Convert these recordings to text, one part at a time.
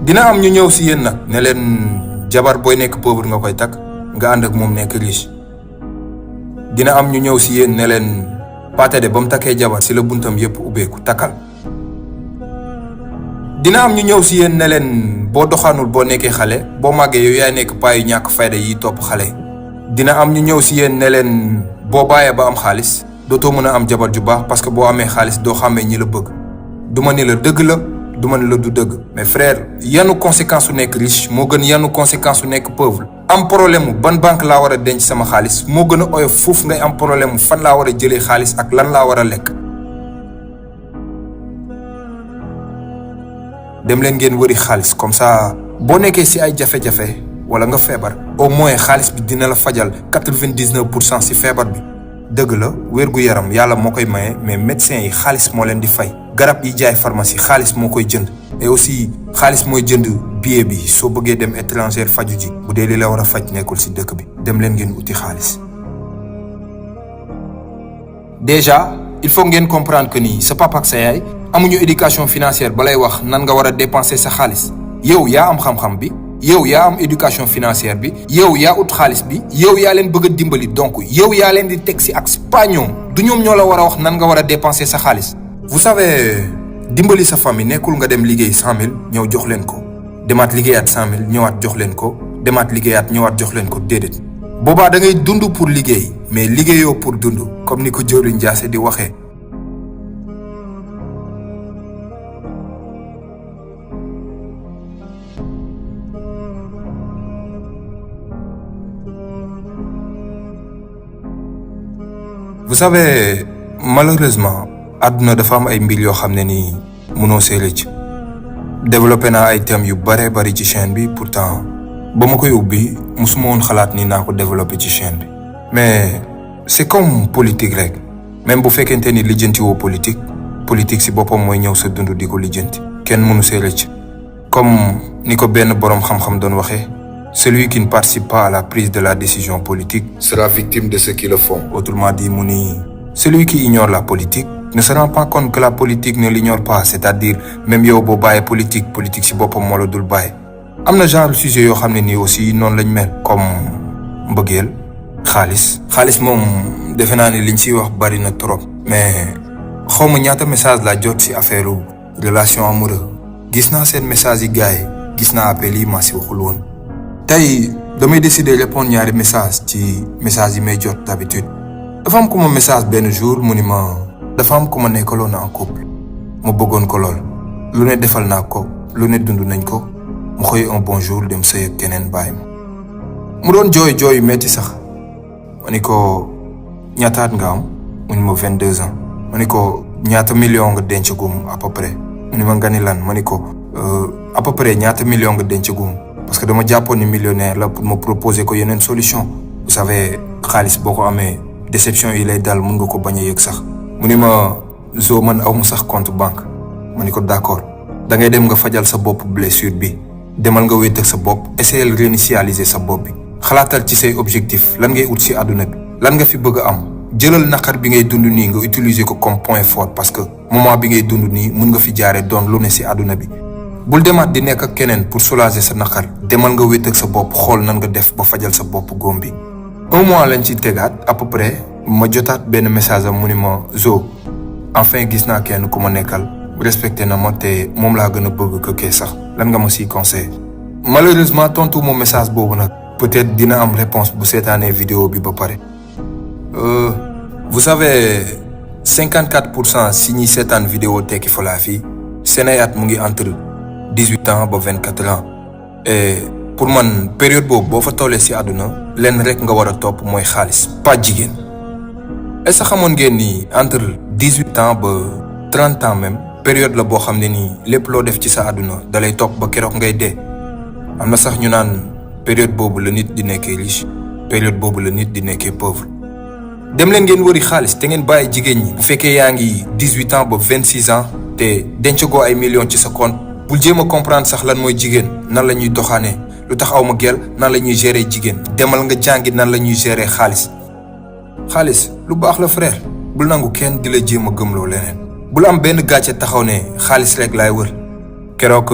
dina am ñu ñëw si yéen nag ne leen jabar booy nekk pauvre nga koy takk nga ànd ak moom nekk riche. dina am ñu ñëw si yéen ne leen Pathé de ba mu takkee jabar si la buntam yëpp ubbeeku takkal. dina am ñu ñëw si yéen ne leen boo doxaanul boo nekkee xale boo màggee yow yaay nekk paa yu ñàkk fayda yi topp xale. dina am ñu ñëw si yéen ne leen boo bàyyee ba am xaalis dootoo mën a am jabar ju baax parce que boo amee xaalis doo xàmmee ñi la bëgg. du ma ni la dëgg la du ma ni la du dëgg mais frère yanu conséquence su nekk riche moo gën yanu conséquence su nekk pauvre. am problème mu ban banque laa war a denc sama xaalis moo gën a oyof foofu ngay am problème mu fan laa war a jëlee xaalis ak lan laa war a lekk. dem leen ngeen wëri xaalis comme ça boo nekkee ci ay jafe-jafe wala nga feebar au moins xaalis bi dina la fajal 99% ci feebar bi. dëgg la wér-gu-yaram yàlla moo koy maye mais médecins yi xaalis moo leen di fay garab yi jaay pharmacie xaalis moo koy jënd et aussi xaalis mooy jënd billet bi soo bëggee dem étranger faju ji bu dee li la war a faj nekkul ci dëkk bi dem leen ngeen uti xaalis. déjà il faut ngeen comprendre que ni sa papa ak sa yaay amuñu éducation financière ba lay wax nan nga war a dépenser sa xaalis. yow yaa am xam-xam bi yow yaa am éducation financière bi yow yaa ut xaalis bi yow yaa leen bëgg a dimbali donc yow yaa leen di teg ci ak pas ñoom du ñoom ñoo la war a wax nan nga war a dépenser sa xaalis. vous savez dimbali sa famille nekkul nga dem liggéey 100 000 ñëw jox leen ko demaat liggéeyaat 100 000 ñëwaat jox leen ko demaat liggéeyaat ñëwaat jox leen ko déedéet. boobaa da ngay dund pour liggéey mais liggéeyoo pour dund comme ni ko Dieuwrine Ndiassé di waxee. vous savez malheureusement àdduna dafa am ay mbir yoo xam ne nii mënoo see rëcc. développé naa ay thèmes yu bare bari ci chaîne bi pourtant ba ma koy ubbi musuma woon xalaat ni naa ko développé ci chaîne bi. mais c'est comme politique rek même bu fekkente ni lijjanti woo politique ci boppam mooy ñëw sa dund di ko lijjanti. kenn mënu see rëcc comme ni ko benn boroom xam-xam doon waxee. celui qui ne participe pas à la prise de la décision politique sera victime de ceux qui le font. Autrement dit, celui qui ignore la politique ne se rend pas compte que la politique ne l'ignore pas. C'est-à-dire, même yow boo bàyyee politique si boppam moo la dul bàyyi. am na genre sujet yoo xam ne nii aussi noonu lañ mel. comme mbëggeel xaalis moom defe naa ne liñ ciy wax bari na trop. mais xaw ma ñaata message laa jot ci affaire relation amoureuse. gis naa seen message yi gars yi gis naa appel yi maa si waxul woon. tey damay décider répondre ñaari message ci message yi may jot d'habitude. dafa am ku ma message benn jour mu ni ma dafa am ku ma nekkaloon en couple ma bëggoon ko lool lu ne defal naa ko lu ne dund nañ ko mu xëy un bon jour dem sëy ak keneen bàyyi ma. mu doon jooy yu metti sax ma ni ko ñaataat nga am mu ni ma 22 ans ma ni ko ñaata million nga dencagum à peu près mu ni ma nga ni lan ma ni ko à peu près ñaata million nga dencagum. parce que dama jàppoon ni millionnaire la pour ma proposer ko yeneen solution. vous savez xaalis boo ko amee déception yi lay dal mun nga ko bañ a yëg sax. mu ni ma Zo man aw ma sax compte banque ma ni ko d'accord da ngay dem nga fajal sa bopp blessure bi demal nga wéet ak sa bopp essayer réinitialiser sa bopp bi. xalaatal ci say objectif lan ngay ut ci àdduna bi lan nga fi bëgg a am jëlal naqar bi ngay dund nii nga utiliser ko comme point fort parce que moment bi ngay dund nii mun nga fi jaaree doon lu ne ci àdduna bi. bul demaat di nekk ak keneen pour soulager sa naqar demal nga wéet ak sa bopp xool nan nga def ba fajal sa bopp góom bi. 1 mois lañ ci tegaat à peu près ma jotaat benn message am mu ni ma Zo enfin gis naa kenn ku ma nekkal respecté na ma te moom laa gën a bëgg que kee sax lan nga ma siy conseillé. malheureusement tontu mo message boobu nag peut-être dina am réponse bu seetaanee vidéo bi ba pare. vous savez 54% si ñi seetaan vidéo Tekki for Life yi seen ay at mu ngi entre 18 ans ba 24 ans et pour man période boobu boo fa tollee ci àdduna lenn rek nga war a topp mooy xaalis pas jigéen. est-ce que xamoon ngeen ni entre 18 ans ba 30 ans même période la boo xam ne nii lépp loo def ci sa àdduna dalay topp ba keroog ngay dee. am na sax ñu naan période boobu la nit di nekkee riche période boobu la nit di nekkee pauvre. dem leen ngeen wëri xaalis te ngeen bàyyi jigéen ñi bu fekkee yaa ngi 18 ans ba 26 ans te dencagoo ay millions ci sa compte bul jéem a comprendre sax lan mooy jigéen nan la ñuy doxaanee lu tax aw ma gel nan la ñuy gérer jigéen demal nga jàngi nan la ñuy gérer xaalis. xaalis lu baax la frère bul nangu kenn di la jéem a gëmloo leneen bul am benn gàcce taxaw ne xaalis rek laay wër. keroog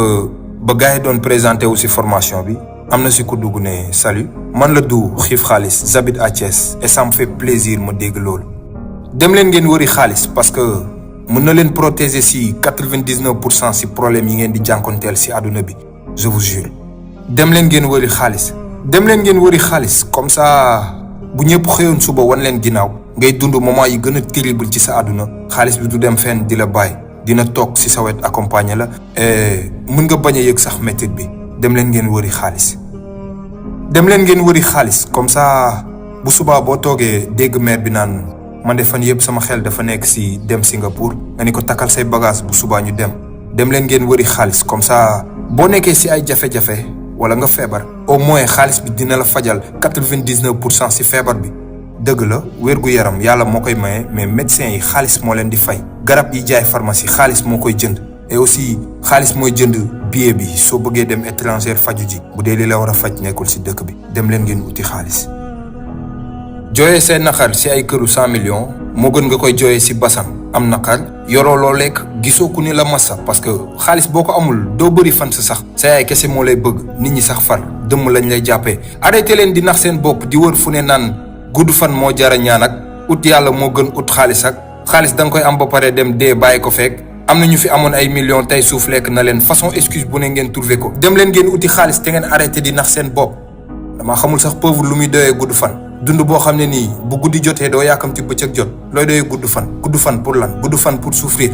ba gars yi doon présenté wu si formation bi am na si ku dugg ne salut man la du xiif xaalis j'habite à Thiès et ça me fait plaisir ma dégg loolu. dem leen ngeen wëri xaalis parce que mën na leen protéger si 99% si problème yi ngeen di jànkonteel si àdduna bi je vous jure. dem leen ngeen wëri xaalis. dem leen ngeen wëri xaalis comme ça bu ñëpp xëyoon suba wan leen ginnaaw ngay dund moment yi gën a terrible ci sa àdduna xaalis bi du dem fenn di la bàyyi dina toog si sa wet accompagner la et mën nga bañ a yëg sax métit bi. dem leen ngeen wëri xaalis. dem leen ngeen wëri xaalis comme ça bu subaa boo toogee dégg maire bi naan man de fan yëpp sama xel dafa nekk si dem Singapour nga ni ko takkal say bagage bu subaa ñu dem. dem leen ngeen wëri xaalis comme ça boo nekkee si ay jafe-jafe wala nga feebar au moins xaalis bi dina la fajal 99% si feebar bi. dëgg la wér-gu-yaram yàlla moo koy maye mais médecins yi xaalis moo leen di fay. garab yi jaay pharmacie xaalis moo koy jënd. et aussi xaalis mooy jënd billet bi soo bëggee dem étranger faju ji bu dee li la war a faj nekkul si dëkk bi. dem leen ngeen uti xaalis. jooyee seen naqar si ay këru 100 millions moo gën nga koy jooyee si basam am naqar yoroo loo lekk gisoo ku ni la massa parce que xaalis boo ko amul doo bëri fan sa sax sa yaay kese moo lay bëgg nit ñi sax far dëmm lañ lay jàppee. arrêté leen di nax seen bopp di wër fu ne naan gudd fan moo jara ñaan ak ut yàlla moo gën ut xaalis ak xaalis da nga koy am ba pare dem dee bàyyi ko fekk. am na ñu fi amoon ay millions tey suuf lekk na leen façon excuse bu ne ngeen trouvé ko. dem leen ngeen uti xaalis te ngeen arrêté di nax seen bopp dama xamul sax pauvre lu muy doyee gudd fan. dund boo xam ne nii bu guddi jotee doo yàkkamti bëccëg jot looy doyee gudd fan pour lan gudd fan pour souffrir.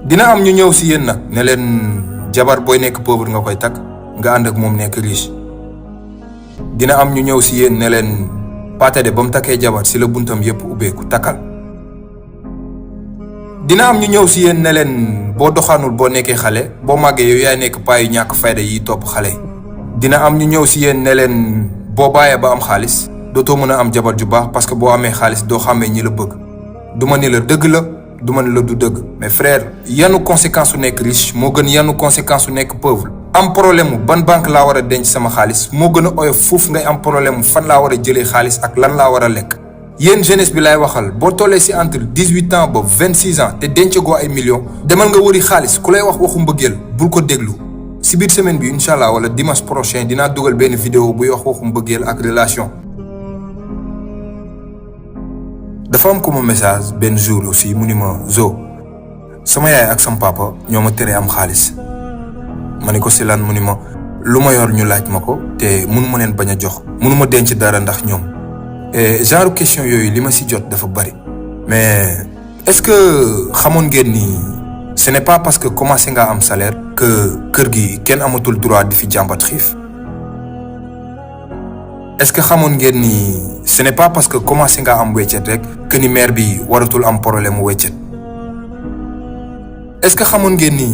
dina am ñu ñëw si yéen nag ne leen jabar booy nekk pauvre nga koy takk nga ànd ak moom nekk riche. dina am ñu ñëw si yéen ne leen Pathé de ba mu takkee jabar si la buntam yépp ubbeeku takkal. dina am ñu ñëw si yéen ne leen boo doxaanul boo nekkee xale boo màggee yow yaay nekk paa yu ñàkk fayda yi topp xale yi. dina am ñu ñëw si yéen ne leen boo bàyyee ba am xaalis dootoo mën a am jabar ju baax parce que boo amee xaalis doo xàmmee ñi la bëgg. du ma ni la dëgg la du ma ni la du dëgg mais frère yanu conséquence su nekk riche moo gën yanu conséquence su nekk pauvre. am problème mu ban banque laa war a denc sama xaalis moo gën a oyof foofu ngay am problème mu fan laa war a jëlee xaalis ak lan laa war a lekk. yéen jeunesse bi laay waxal boo tollee si entre 18 ans ba 26 ans te dencagoo ay millions demal nga wëri xaalis ku lay wax waxu mbëggeel bul ko déglu. si biir semaine bi incha allah wala dimanche prochain dinaa dugal benn vidéo buy wax waxu mbëggeel ak relation. dafa am ko ma message benn jour aussi mu ni ma Zo sama yaay ak sama papa ñoo ma tere am xaalis ma ni ko si lan mu ni ma lu ma yor ñu laaj ma ko te mënu ma leen bañ a jox mënu ma denc dara ndax ñoom. et genre question yooyu li ma si jot dafa bari mais est-ce que xamoon ngeen ni ce n'est pas parce que commencé nga am salaire que kër gi kenn amatul droit di fi jàmbat xiif. est-ce que xamoon ngeen ni ce n'est pas parce que commencé nga am weccet rek que ni maire bi waratul am problème mu weccet. est-ce que xamoon ngeen ni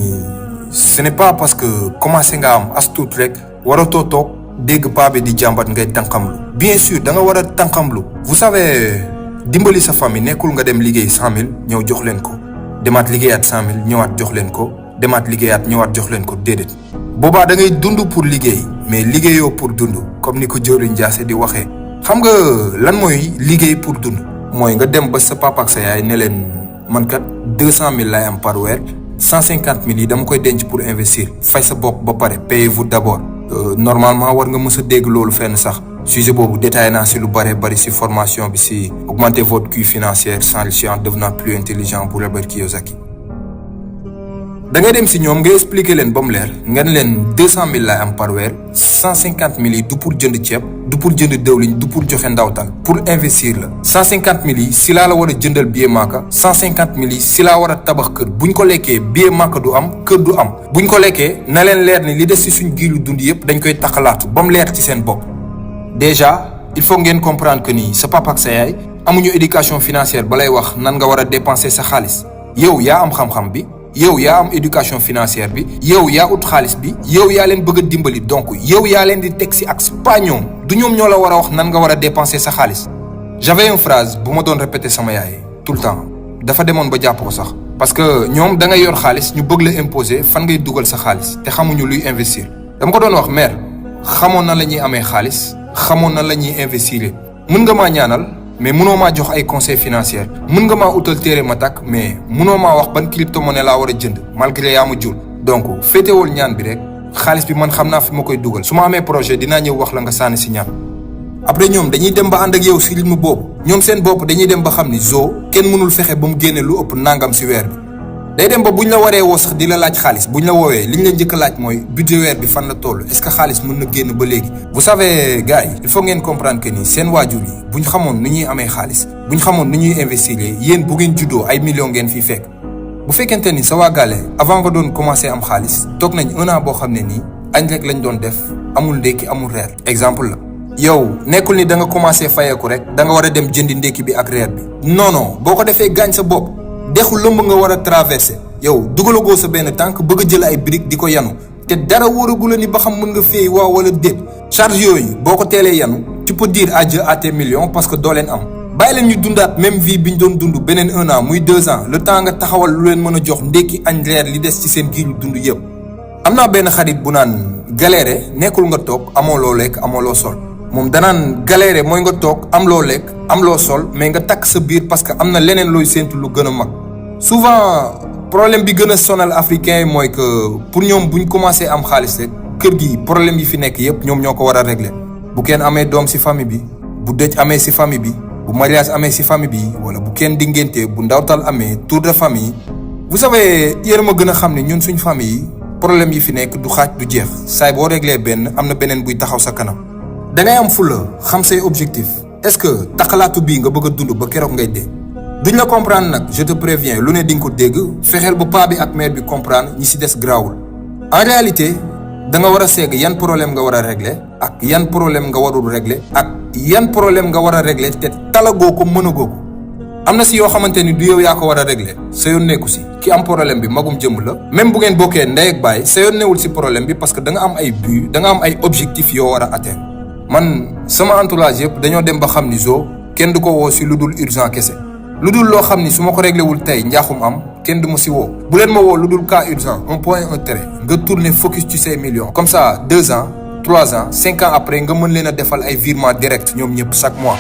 ce n'est pas parce que commencé nga am as tuut rek waratoo toog dégg paa bi di jàmbat ngay tànqamlu. bien sûr da nga war a tànqamlu. vous savez dimbali sa famille nekkul nga dem liggéey 100 000 ñëw jox leen ko demaat liggéeyaat 100 000 ñëwaat jox leen ko demaat liggéeyaat ñëwaat jox leen ko déedéet. boobaa da ngay dund pour liggéey mais liggéeyoo pour dund comme ni ko Diori Ndiassé di waxee. xam nga lan mooy liggéey pour dund. mooy nga dem ba sa papa ak sa yaay ne leen man kat 200 000 laay am par weer 150 000 yi dama koy denc pour investir fay sa bopp ba pare payez-vous d'abord. normalement war nga mës a dégg loolu fenn sax sujet boobu détaillé naa si lu bari si formation bi si augmenter votre QI financière s'enrichir en devenant plus intelligent bu Robert Kiyosaki. da ngay dem si ñoom nga expliquer leen ba mu leer nga ne leen 200 000 laay am par weer 150 000 yi du pour jënd ceeb du pour jënd dëwliñ du pour joxe ndawtal pour investir la 150 000 yi si laa la war a jëndal billet Makka 150 000 yi si laa war a tabax kër buñ ko lekkee billet Makka du am kër du am buñ ko lekkee na leen leer ni li des si suñ giiru dund yëpp dañ koy taxalaatu ba mu leer ci seen bopp. déjà il faut ngeen comprendre que ni sa papa ak sa yaay amuñu éducation financière balay wax nan nga war a dépenser sa xaalis yow yaa am xam-xam bi. yow yaa am éducation financière bi yow yaa ut xaalis bi yow yaa leen bëgg a dimbali donc yow yaa leen di teg si axe pas ñoom du ñoom ñoo la war a wax nan nga war a dépenser sa xaalis. j'avais une phrase bu ma doon répéter sama yaay tout le temps dafa demoon ba jàpp ko sax parce que ñoom da ngay yor xaalis ñu bëgg la imposer fan ngay dugal sa xaalis te xamuñu luy investir. dama ko doon wax mère xamoon na la ñuy amee xaalis xamoon na la ñuy investir mën nga maa ñaanal mais mënoo maa jox ay conseils financiers mën nga maa utal téere ma takk mais mënoo maa wax ban crypto-monnaie laa war a jënd malgré yaa ma jur donc féetewul ñaan bi rek xaalis bi man xam naa fi ma koy dugal su ma amee projet dinaa ñëw wax la nga sànni si ñaan. après ñoom dañuy dem ba ànd ak yow si rythme boobu ñoom seen bopp dañuy dem ba xam ni Zo kenn mënul fexe ba mu génne lu ëpp nangam si weer bi day dem ba buñ la waree woo sax di la laaj xaalis buñ la woowee liñ la njëkk a laaj mooy budget weer bi fan la toll est-ce que xaalis mën na génn ba léegi. vous savez gars yi il faut ngeen comprendre que ni seen waajur yi buñ xamoon nu ñuy amee xaalis buñ xamoon nu ñuy investir yéen bu ngeen juddoo ay millions ngeen fiy fekk. bu fekkente ni sa waa gaale avant nga doon commencer am xaalis toog nañ 1 an boo xam ne nii añ rek lañ doon def amul ndékki amul reer exemple la. yow nekkul ni da nga commencé fayeeku rek da nga war a dem jëndi ndékki bi ak reer bi non non boo ko defee gaañ sa bopp dexu lëmb nga war a traversé yow dugalagoo sa benn tànk bëgg a jël ay briques di ko yanu te dara wóoragu la ni ba xam mën nga féey waaw wala déet charge yooyu boo ko teelee yanu tu peux dire adieu à tes millions parce que doo leen am bàyyi leen ñu dundaat même vie bi ñu doon dund beneen 1 an muy 2 ans le temps nga taxawal lu leen mën a jox ndékki añ reer li des ci seen giiru dund yëpp. am naa benn xarit bu naan galéré nekkul nga toog amoo loo lekk amoo loo sol moom danaan galéré mooy nga toog am loo lekk am loo sol mais nga takk sa biir parce que am na leneen looy séentu lu gën a mag. souvent problème bi gën a sonal africain yi mooy que pour ñoom buñ commencé am xaalis rek kër gi problème yi fi nekk yépp ñoom ñoo ko war a régler bu kenn amee doom ci famille bi bu dëj amee ci famille bi bu mariage amee ci famille bi wala bu kenn di ngénte bu ndawtal amee tour de famille. vous savez yéen ma gën a xam ne ñun suñ famille yi problème yi fi nekk du xaaj du jeex saay boo réglé benn am na beneen buy taxaw sa kanam. da ngay am fulla xam say objectif est-ce que taxalaatu bii nga bëgg a dund ba keroog ngay dee duñ la comprendre nag je te préviens lu ne di nga ko dégg fexeel ba paa bi ak mère bi comprendre ñi ci des grawul en réalité da nga war a seeg yan problème nga war a régler ak yan problème nga warul régler ak yan problème nga war a régler te talagoo ko mënagoo ko am na ci yoo xamante ni du yow yaa ko war a régler sa yoon nekku ci ki am problème bi magum jëmm la même bu ngeen bokkee ndey ak baay sa yoon newul ci problème bi parce que da nga am ay but da nga am ay objectifs yoo war a atteindre. man sama entourage yëpp dañoo dem ba xam ni Zo kenn du ko woo ci lu dul urgent kese lu dul loo xam ni su ma ko réglé wul tey njaaxum am kenn du ma ci woo bu leen ma woo lu dul cas urgent un point un trait nga tourner focus ci say millions comme ça 2 ans 3 ans 5 ans après nga mën leen a defal ay virements direct ñoom ñëpp chaque mois.